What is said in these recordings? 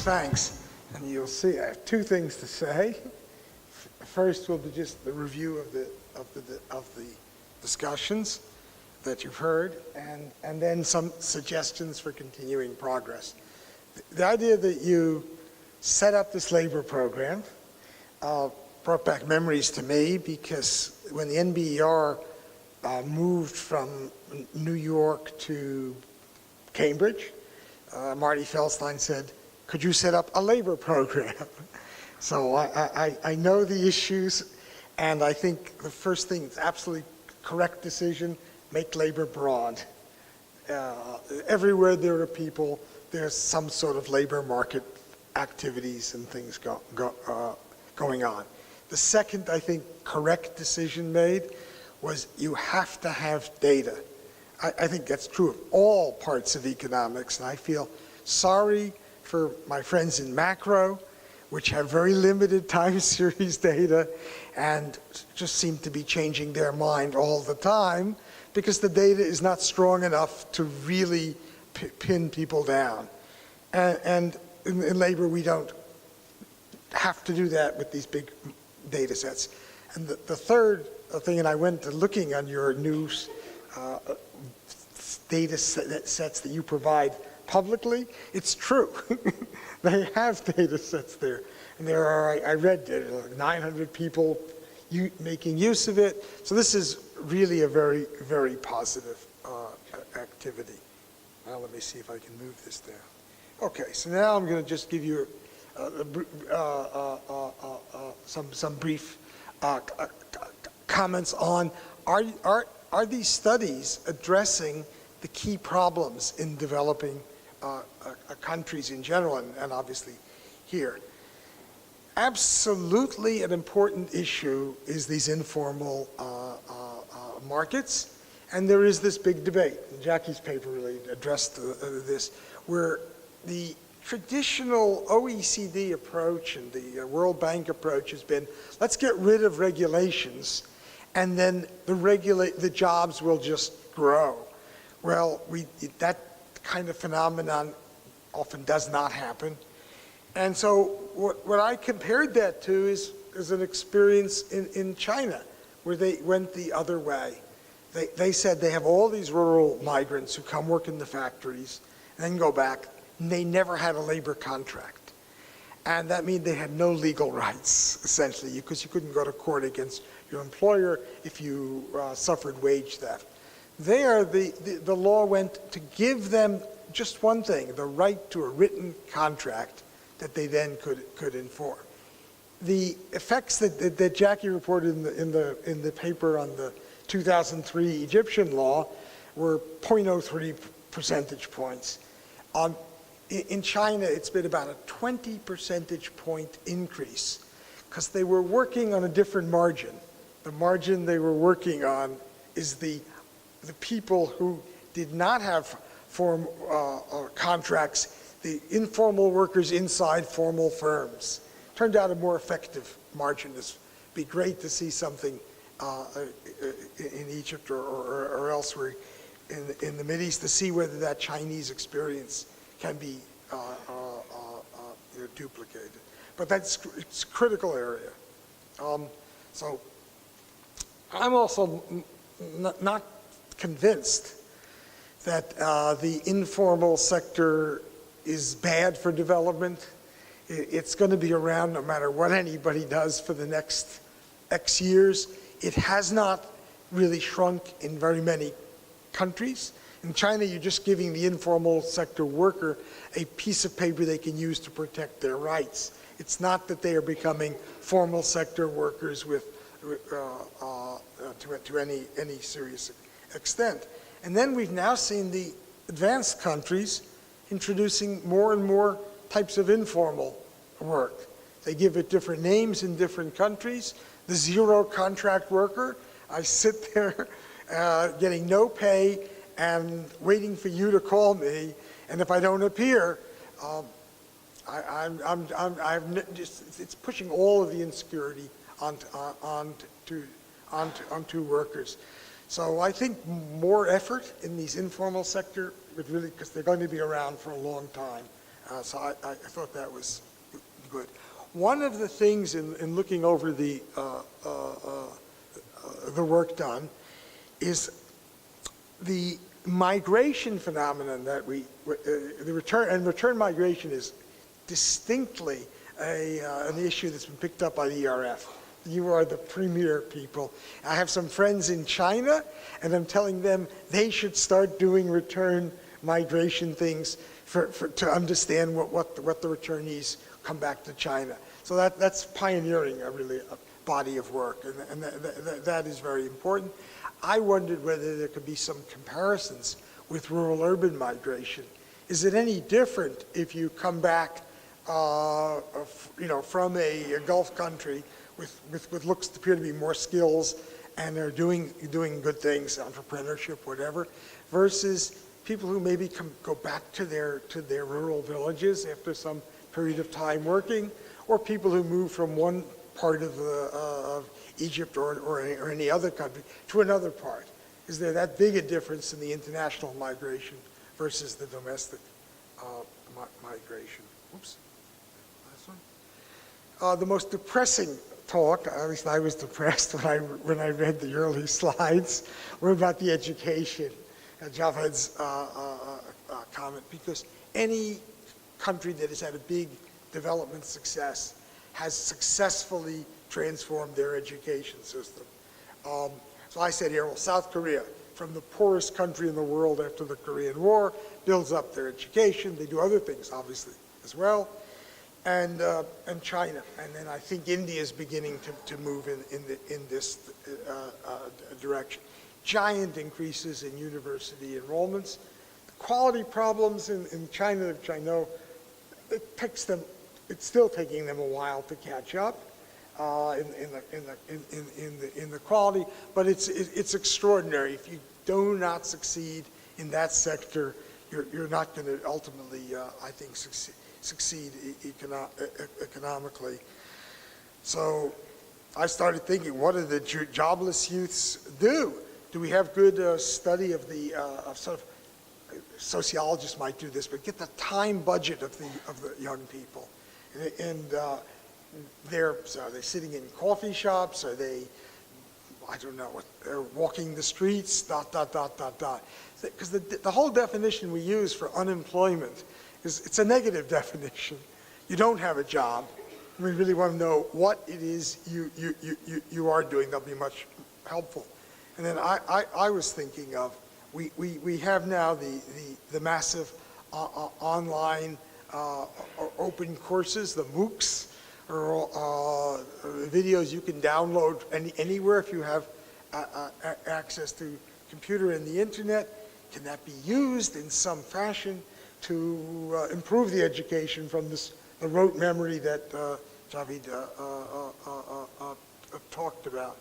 thanks. And you'll see I have two things to say. First will be just the review of the discussions that you've heard, and then some suggestions for continuing progress. The idea that you set up this labor program brought back memories to me, because when the NBER moved from New York to Cambridge, Marty Feldstein said, could you set up a labor program? So I know the issues, and I think the first thing is absolutely correct decision, make labor broad. Everywhere there are people, there's some sort of labor market activities and things going on. The second, I think, correct decision made was you have to have data. I think that's true of all parts of economics, and I feel sorry for my friends in macro, which have very limited time series data and just seem to be changing their mind all the time because the data is not strong enough to really pin people down. And in labor, we don't have to do that with these big data sets. And the third thing, and I went to looking on your new data sets that you provide publicly, it's true. They have data sets there. And there are, I read, 900 people making use of it. So this is really a very, very positive activity. Now let me see if I can move this down. Okay, so now I'm going to just give you some brief comments on, are these studies addressing the key problems in developing countries in general, and obviously here. Absolutely an important issue is these informal markets, and there is this big debate. Jackie's paper really addressed this, where the traditional OECD approach and the World Bank approach has been, let's get rid of regulations, and then the jobs will just grow. Well, that kind of phenomenon often does not happen. And so what I compared that to is an experience in China, where they went the other way. They said they have all these rural migrants who come work in the factories and then go back, and they never had a labor contract. And that means they had no legal rights, essentially, because you couldn't go to court against your employer if you suffered wage theft. There, the law went to give them just one thing, the right to a written contract that they then could enforce. The effects that Jackie reported in the paper on the 2003 Egyptian law were 0.03 percentage points. In China, it's been about a 20 percentage point increase because they were working on a different margin. The margin they were working on is the people who did not have contracts, the informal workers inside formal firms. Turned out a more effective margin. It'd be great to see something in Egypt or elsewhere in the Mideast to see whether that Chinese experience can be duplicated. But it's a critical area. So I'm also not convinced that the informal sector is bad for development. It's going to be around no matter what anybody does for the next X years. It has not really shrunk in very many countries. In China, you're just giving the informal sector worker a piece of paper they can use to protect their rights. It's not that they are becoming formal sector workers with to any serious extent. And then we've now seen the advanced countries introducing more and more types of informal work. They give it different names in different countries. The zero contract worker, I sit there getting no pay and waiting for you to call me, and if I don't appear, it's pushing all of the insecurity onto workers. So I think more effort in these informal sector would really, because they're going to be around for a long time, So I thought that was good. One of the things in looking over the work done is the migration phenomenon that the return migration is distinctly an issue that's been picked up by the ERF. You are the premier people. I have some friends in China, and I'm telling them they should start doing return migration things to understand what the returnees come back to China. So that's pioneering a body of work, and that is very important. I wondered whether there could be some comparisons with rural-urban migration. Is it any different if you come back, from a Gulf country with looks to appear to be more skills and are doing good things, entrepreneurship, whatever, versus people who maybe go back to their rural villages after some period of time working, or people who move from one part of Egypt or any other country to another part? Is there that big a difference in the international migration versus the domestic migration? Oops. Last one. The most depressing talk, at least I was depressed when I read the early slides, were about the education. Javad's comment, because any country that has had a big development success has successfully transformed their education system. So I said here, well, South Korea, from the poorest country in the world after the Korean War, builds up their education. They do other things, obviously, as well. And China. And then I think India is beginning to move in this direction. Giant increases in university enrollments. The quality problems in China, which I know, it's still taking them a while to catch up in the quality, but it's extraordinary. If you do not succeed in that sector, you're not going to ultimately, I think, succeed economically. So I started thinking, what do the jobless youths do? Do we have good study of the sort of, sociologists might do this, but get the time budget of the young people, and are they sitting in coffee shops? Are they, I don't know, they're walking the streets? Because the whole definition we use for unemployment it's a negative definition. You don't have a job. We really want to know what it is you are doing. That'll be much helpful. And then I was thinking of, we have now the massive online open courses, the MOOCs, or videos you can download anywhere if you have access to computer and the internet. Can that be used in some fashion to improve the education from the rote memory that Javid talked about?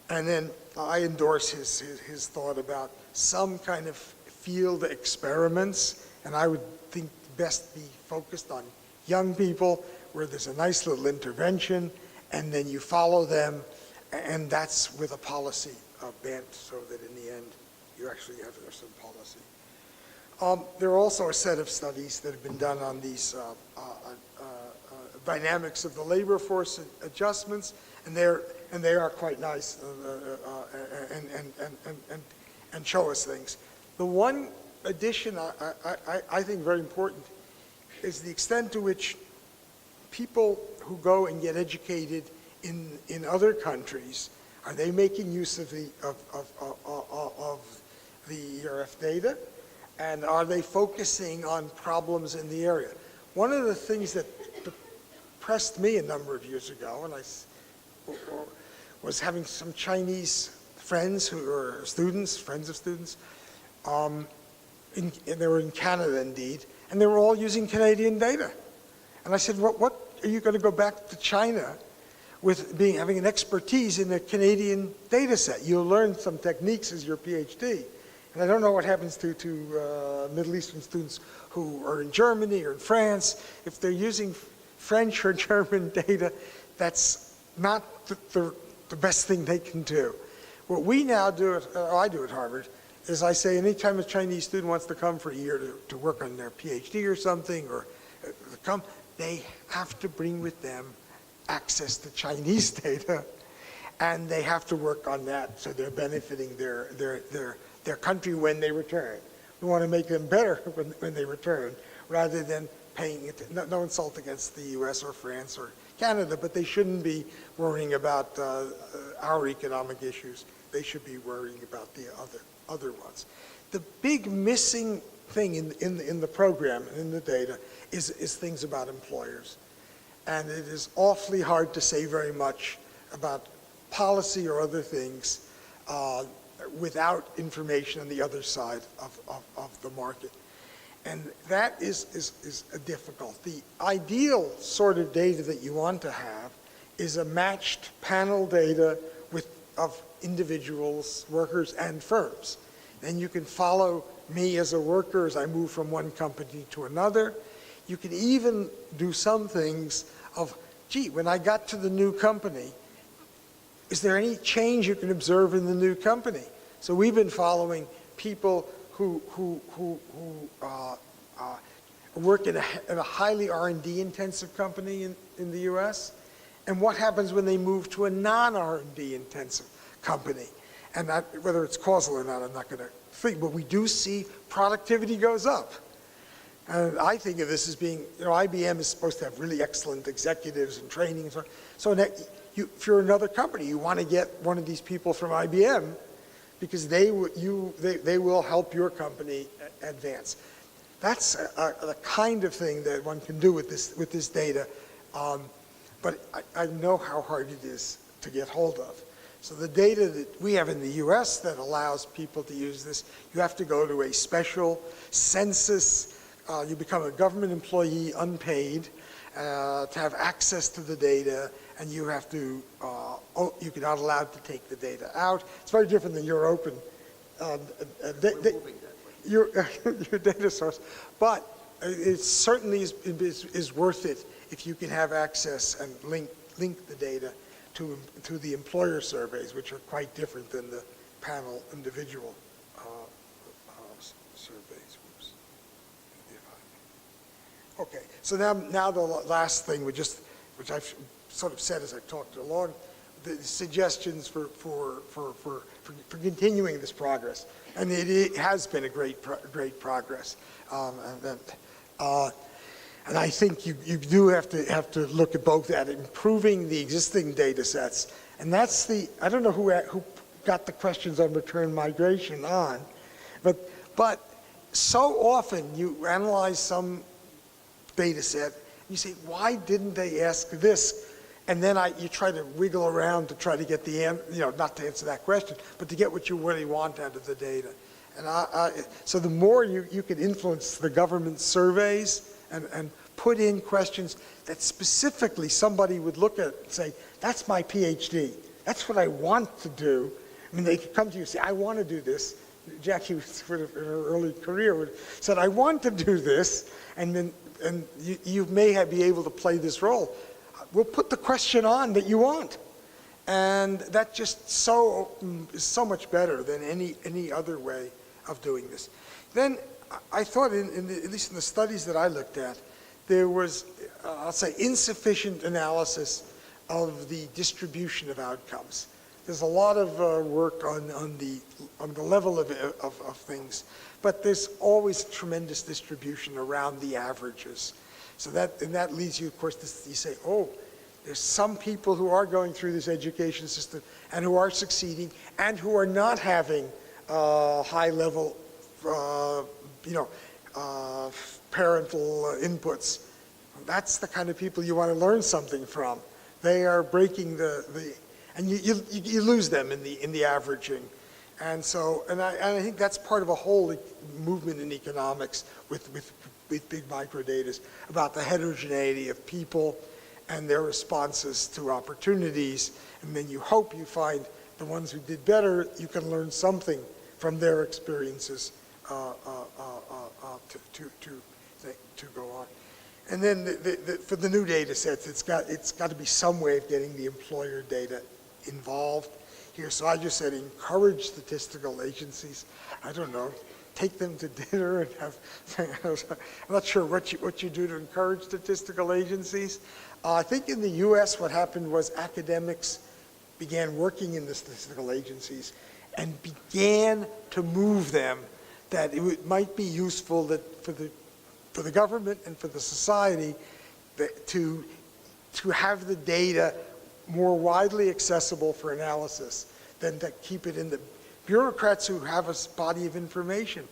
And then I endorse his thought about some kind of field experiments, and I would think best be focused on young people where there's a nice little intervention, and then you follow them, and that's with a policy bent so that in the end you actually have some policy. There are also a set of studies that have been done on these dynamics of the labor force adjustments, and they are quite nice and show us things. The one addition I think very important is the extent to which people who go and get educated in other countries, are they making use of the ERF data, and are they focusing on problems in the area? One of the things that depressed me a number of years ago, and I was having some Chinese friends who were students, friends of students, and they were in Canada indeed, and they were all using Canadian data. And I said, what are you going to go back to China with having an expertise in a Canadian data set? You'll learn some techniques as your PhD. And I don't know what happens to Middle Eastern students who are in Germany or in France. If they're using French or German data, that's not the best thing they can do. What we now do, I do at Harvard, is I say anytime a Chinese student wants to come for a year to work on their PhD or something, or come, they have to bring with them access to Chinese data, and they have to work on that so they're benefiting their country when they return. We want to make them better when they return, rather than paying it. No insult against the US or France or Canada, but they shouldn't be worrying about our economic issues. They should be worrying about the other ones. The big missing thing in the program and in the data is things about employers. And it is awfully hard to say very much about policy or other things without information on the other side of the market. And that is difficult. The ideal sort of data that you want to have is a matched panel data of individuals, workers, and firms. Then you can follow me as a worker as I move from one company to another. You can even do some things of, gee, when I got to the new company, is there any change you can observe in the new company? So we've been following people who work in a highly R&D intensive company in the US, and what happens when they move to a non-R&D intensive company. And whether it's causal or not, I'm not going to think, but we do see productivity goes up. And I think of this as being, IBM is supposed to have really excellent executives and training and so on. So if you're another company, you want to get one of these people from IBM because they will help your company advance. That's the kind of thing that one can do with this data, but I know how hard it is to get hold of. So the data that we have in the US that allows people to use this, you have to go to a special census. You become a government employee unpaid to have access to the data, and you have to, you're not allowed to take the data out. It's very different than your open, your data source. But it certainly is worth it if you can have access and link the data to the employer surveys, which are quite different than the panel individual surveys. Oops. Okay, so now the last thing, which I've sort of said as I talked along, the suggestions for continuing this progress, and it has been a great progress, and I think you do have to look at both at improving the existing data sets, and that's I don't know who got the questions on return migration on, but so often you analyze some data set, and you say, why didn't they ask this? And then you try to wiggle around to try to get not to answer that question, but to get what you really want out of the data. And so the more you can influence the government surveys and put in questions that specifically somebody would look at and say, that's my PhD. That's what I want to do. I mean, they could come to you and say, I want to do this. Jackie, in her early career, said, I want to do this, and you may be able to play this role. We'll put the question on that you want. And that just is so much better than any other way of doing this. Then I thought, at least in the studies that I looked at, there was, I'll say, insufficient analysis of the distribution of outcomes. There's a lot of work on the level of things, but there's always tremendous distribution around the averages. So that leads you, of course, you say, oh, there's some people who are going through this education system and who are succeeding and who are not having high-level, parental inputs. That's the kind of people you want to learn something from. They are breaking and you lose them in the averaging. And so, and I think that's part of a whole movement in economics with big microdata about the heterogeneity of people and their responses to opportunities. And then you hope you find the ones who did better, you can learn something from their experiences to go on. And then for the new data sets, it's got to be some way of getting the employer data involved here. So I just said encourage statistical agencies. I don't know. take them to dinner and have, I'm not sure what you do to encourage statistical agencies. I think in the US what happened was academics began working in the statistical agencies and began to move them that might be useful that for the government and for the society to have the data more widely accessible for analysis than to keep it in the bureaucrats who have a body of information.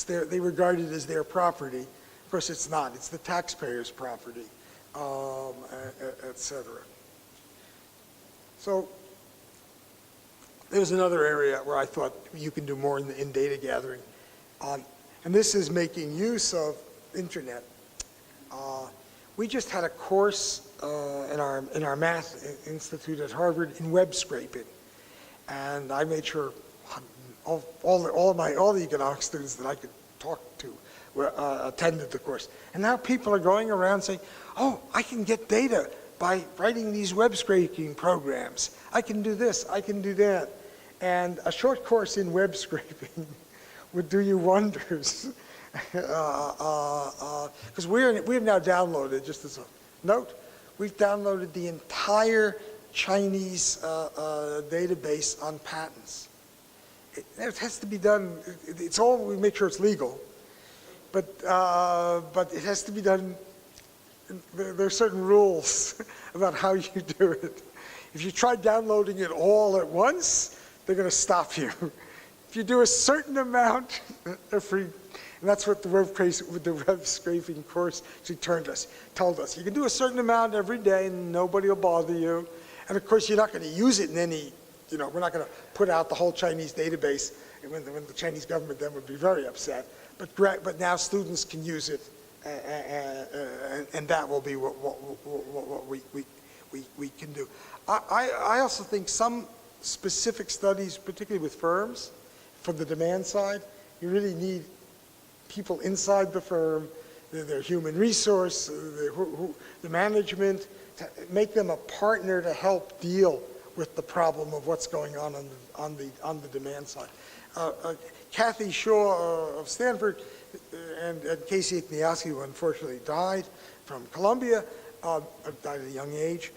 They regard it as their property. Of course, it's not. It's the taxpayers' property, et cetera. So there's another area where I thought you can do more in data gathering. And this is making use of internet. We just had a course in our math institute at Harvard in web scraping. And I made sure all the economics students that I could talk to attended the course. And now people are going around saying, oh, I can get data by writing these web scraping programs. I can do this, I can do that. And a short course in web scraping would do you wonders. Because we've now downloaded, just as a note, we've downloaded the entire Chinese database on patents. It has to be done, we make sure it's legal, but it has to be done, there are certain rules about how you do it. If you try downloading it all at once, they're going to stop you. If you do a certain amount, they're free. And that's what the web scraping course she told us. You can do a certain amount every day and nobody will bother you. And of course, you're not going to use it in any, we're not going to put out the whole Chinese database when the Chinese government then would be very upset. But now students can use it, and that will be what we can do. I also think some specific studies, particularly with firms, from the demand side, you really need people inside the firm, their human resource, the management, to make them a partner to help deal with the problem of what's going on the demand side. Kathy Shaw of Stanford and Casey Ignacy, who unfortunately died from Columbia, died at a young age.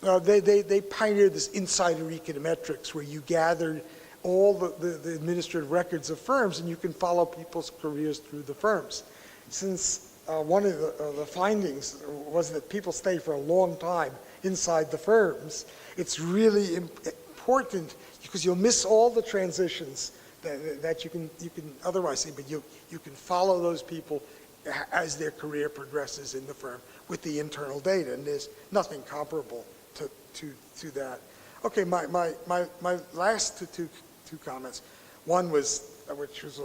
They pioneered this insider econometrics where you gathered all the administrative records of firms and you can follow people's careers through the firms. Since one of the findings was that people stay for a long time inside the firms, it's really important because you'll miss all the transitions that you can otherwise see, but you can follow those people as their career progresses in the firm with the internal data, and there's nothing comparable to that. Okay, my last two comments. One was, which was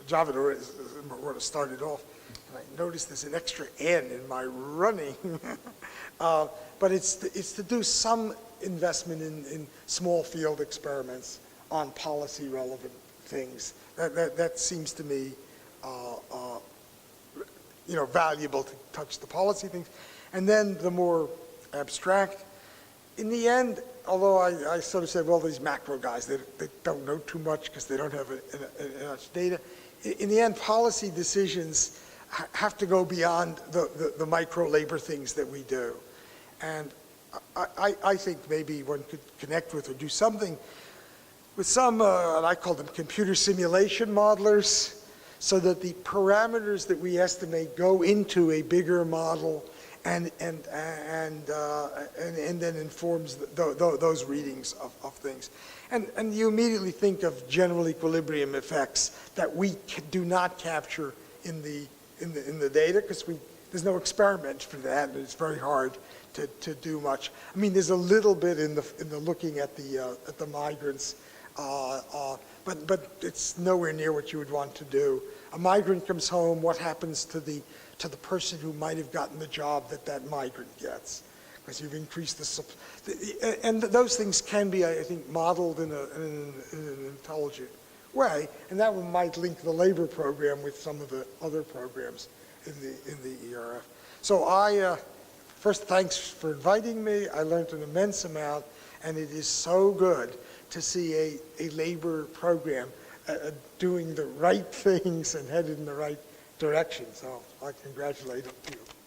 Javed already started off, and I noticed there's an extra N in my running, but it's to do some investment in small field experiments on policy relevant things. That seems to me valuable to touch the policy things. And then the more abstract, in the end, although I sort of said, well, these macro guys, they don't know too much because they don't have enough data. In the end, policy decisions have to go beyond the micro labor things that we do. And I think maybe one could connect with or do something with some, and I call them computer simulation modelers, so that the parameters that we estimate go into a bigger model and then informs those readings of things. And you immediately think of general equilibrium effects that we do not capture in the data because there's no experiment for that, and it's very hard to do much. I mean, there's a little bit in the looking at the migrants, but it's nowhere near what you would want to do. A migrant comes home, what happens to the person who might have gotten the job that migrant gets? Because you've increased the supply. And those things can be, I think, modeled in an intelligent way, and that one might link the labor program with some of the other programs in the ERF. So first, thanks for inviting me. I learned an immense amount, and it is so good to see a labor program doing the right things and headed in the right direction. So I congratulate you.